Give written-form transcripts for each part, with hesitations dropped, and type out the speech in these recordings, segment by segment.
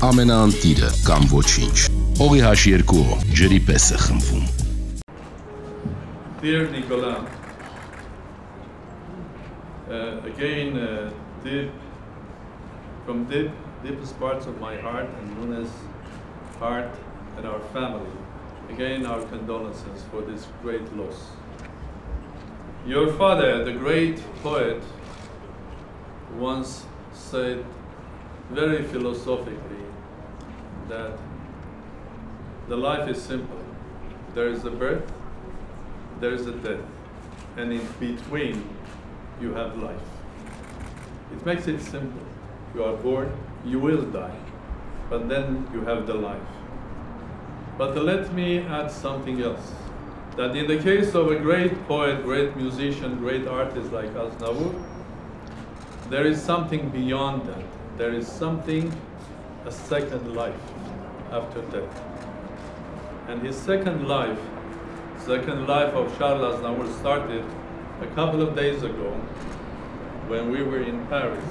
ամենաանտիրը կամ ոչինչ։ Հողի H2O ջրի պես է խմվում։ Dear Nicolas, again, from deepest parts of my heart and Luna's heart and our family, again our condolences for this great loss. Your father, the great poet, once said very philosophically that the life is simple. There is a birth, there is a death, and in between you have life. It makes it simple. You are born, you will die, but then you have the life. But let me add something else. That in the case of a great poet, great musician, great artist like Aznavur, there is something beyond that. There is something, a second life after death. And his second life of Charles Aznavour started a couple of days ago when we were in Paris,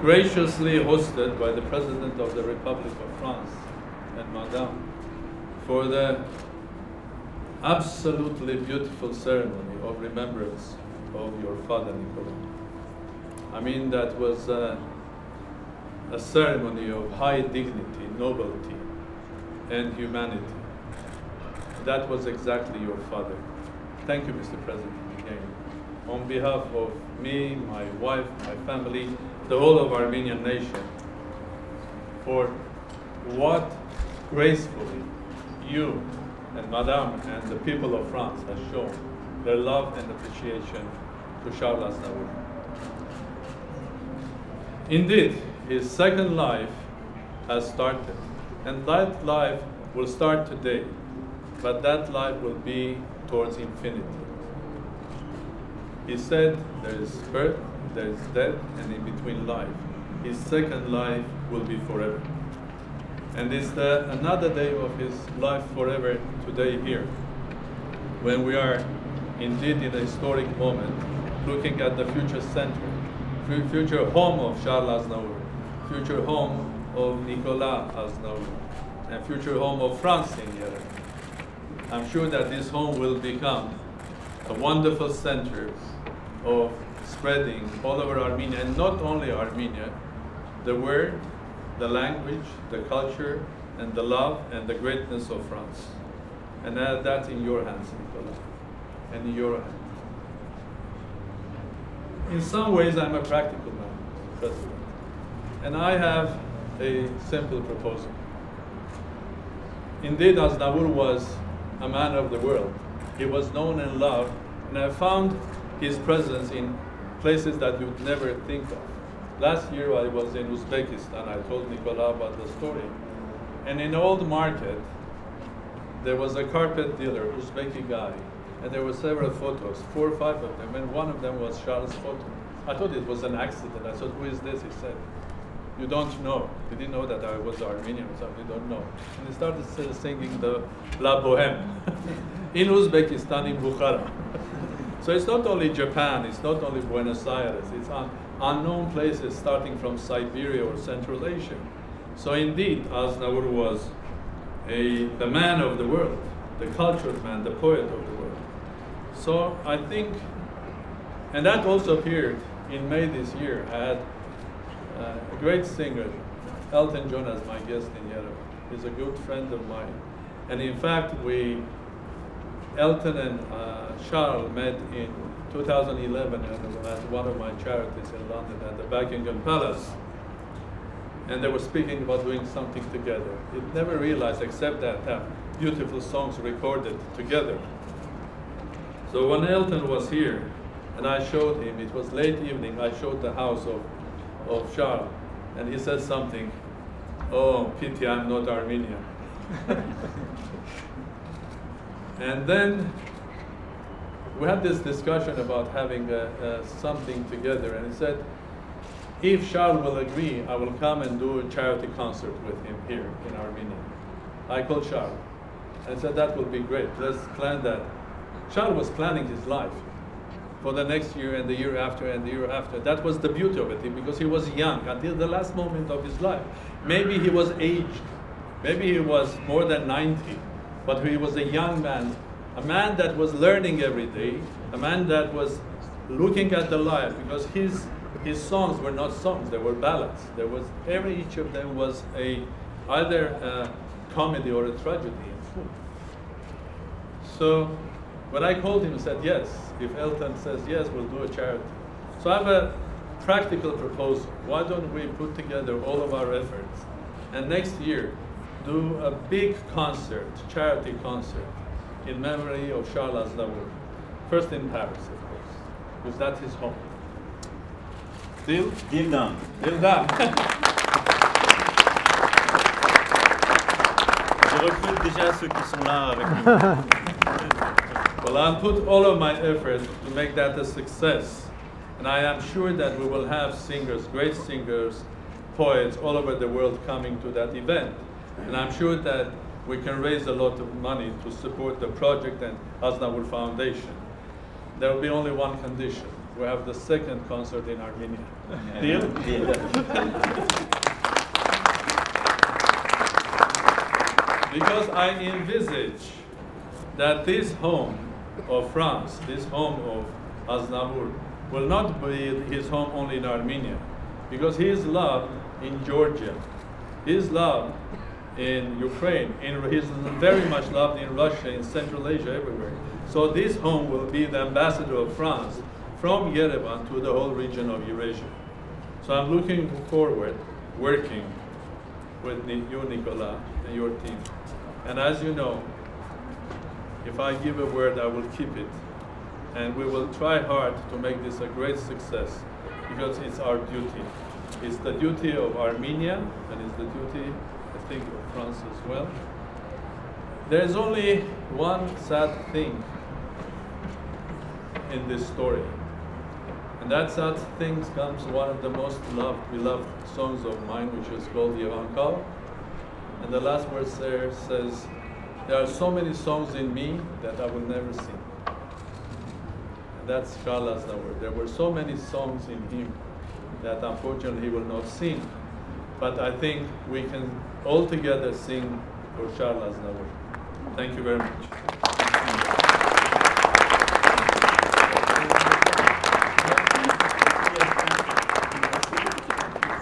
graciously hosted by the President of the Republic of France and Madame for the absolutely beautiful ceremony of remembrance of your father, Nicolas. I mean, that was a ceremony of high dignity, nobility, and humanity. That was exactly your father. Thank you, Mr. President, again. On behalf of me, my wife, my family, the whole of Armenian nation, for what gracefully you and Madame and the people of France have shown their love and appreciation to Charles Aznavour. Indeed, his second life has started, and that life will start today, but that life will be towards infinity. He said there is birth, there is death, and in between life. His second life will be forever. And it's another day of his life forever today here, when we are indeed in a historic moment, looking at the future center, future home of Charles Aznavour, future home of Nicolas Aznavour, and future home of France in Yerevan. I'm sure that this home will become a wonderful center of spreading all over Armenia, and not only Armenia, the word, the language, the culture, and the love and the greatness of France. And that's in your hands, Nicolas, and in your hands. In some ways, I'm a practical man, President, and I have a simple proposal. Indeed, Aznavour was a man of the world. He was known and loved, and I found his presence in places that you'd never think of. Last year I was in Uzbekistan. I told Nicolas about the story. And in Old Market, there was a carpet dealer, Uzbeki guy, and there were several photos, 4 or 5 of them, and one of them was Charles' photo. I thought it was an accident. I said, who is this? He said, you don't know. He didn't know that I was Armenian or something, you don't know. And he started singing the La Bohème in Uzbekistan, in Bukhara. So it's not only Japan, it's not only Buenos Aires, it's unknown places starting from Siberia or Central Asia. So indeed, Aznavour was the man of the world, the cultured man, the poet of the world. So I think, and that also appeared in May this year. I had a great singer, Elton John, as my guest in Yerevan. He's a good friend of mine. And in fact, Elton and Charles met in 2011 at one of my charities in London at the Buckingham Palace. And they were speaking about doing something together. It never realized except that have beautiful songs recorded together. So when Elton was here, and I showed him, it was late evening, I showed the house of Charles, and he said something, oh, pity I'm not Armenian. And then we had this discussion about having something together, and he said, if Charles will agree, I will come and do a charity concert with him here in Armenia. I called Charles, and I said, that will be great, let's plan that. Charles was planning his life. for the next year and the year after and the year after. That was the beauty of it, because he was young until the last moment of his life. Maybe he was aged, maybe he was more than 90, but he was a young man, a man that was learning every day, a man that was looking at the life, because his songs were not songs, they were ballads. There was, each of them was either a comedy or a tragedy in full. So when I called him, he said yes. If Elton says yes, we'll do a charity. So I have a practical proposal. Why don't we put together all of our efforts and next year do a big concert, charity concert, in memory of Charles Aznavour. First in Paris, of course, because that's his home. Deal? Deal done. Deal done. Je recrute déjà ceux qui sont là avec nous. Well, I'll put all of my effort to make that a success. And I am sure that we will have singers, great singers, poets all over the world coming to that event. And I'm sure that we can raise a lot of money to support the project and Aznavour Foundation. There will be only one condition. We have the second concert in Armenia. Deal? Deal. Because I envisage that this home of France, this home of Aznavour, will not be his home only in Armenia, because he is loved in Georgia, he is loved in Ukraine, he is very much loved in Russia, in Central Asia, everywhere. So this home will be the ambassador of France from Yerevan to the whole region of Eurasia. So I'm looking forward working with you, Nicola, and your team. And as you know, if I give a word, I will keep it. And we will try hard to make this a great success, because it's our duty. It's the duty of Armenia, and it's the duty, I think, of France as well. There is only one sad thing in this story. And that sad thing comes one of the most beloved songs of mine, which is called Yevankal. And the last verse there says, there are so many songs in me that I will never sing. And that's Charles Aznavour. There were so many songs in him that unfortunately he will not sing. But I think we can all together sing for Charles Aznavour. Thank you very much.